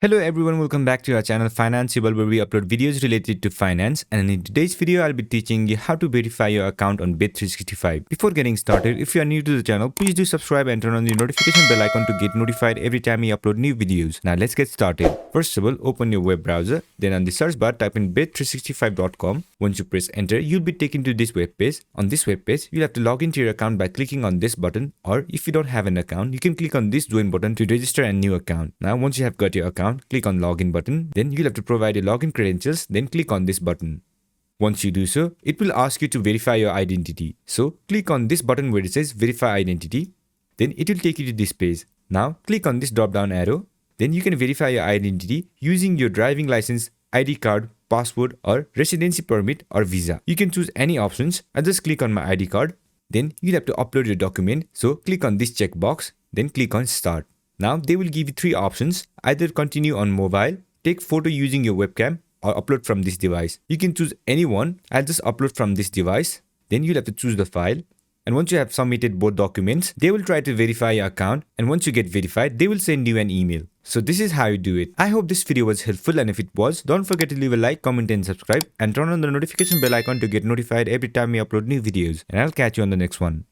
Hello everyone, welcome back to our channel Financeable, where we upload videos related to finance, and in today's video I'll be teaching you how to verify your account on Bet365. Before getting started, if you are new to the channel, please do subscribe and turn on the notification bell icon to get notified every time we upload new videos. Now let's get started. First of all, open your web browser, then on the search bar type in bet365.com. Once you press enter, you'll be taken to this web page. On this web page, you'll have to log into your account by clicking on this button, or if you don't have an account, you can click on this join button to register a new account. Now once you have got your account, click on login button, then you'll have to provide your login credentials, then click on this button. Once you do so, it will ask you to verify your identity. So click on this button where it says verify identity, then it will take you to this page. Now click on this drop down arrow, then you can verify your identity using your driving license, ID card, passport or residency permit or visa. You can choose any options. I just click on my ID card, then you'll have to upload your document. So click on this checkbox, then click on start. Now they will give you three options: either continue on mobile, take photo using your webcam, or upload from this device. You can choose any one. I'll just upload from this device. Then you'll have to choose the file. And once you have submitted both documents, they will try to verify your account, and once you get verified, they will send you an email. So this is how you do it. I hope this video was helpful, and if it was, don't forget to leave a like, comment and subscribe, and turn on the notification bell icon to get notified every time we upload new videos. And I'll catch you on the next one.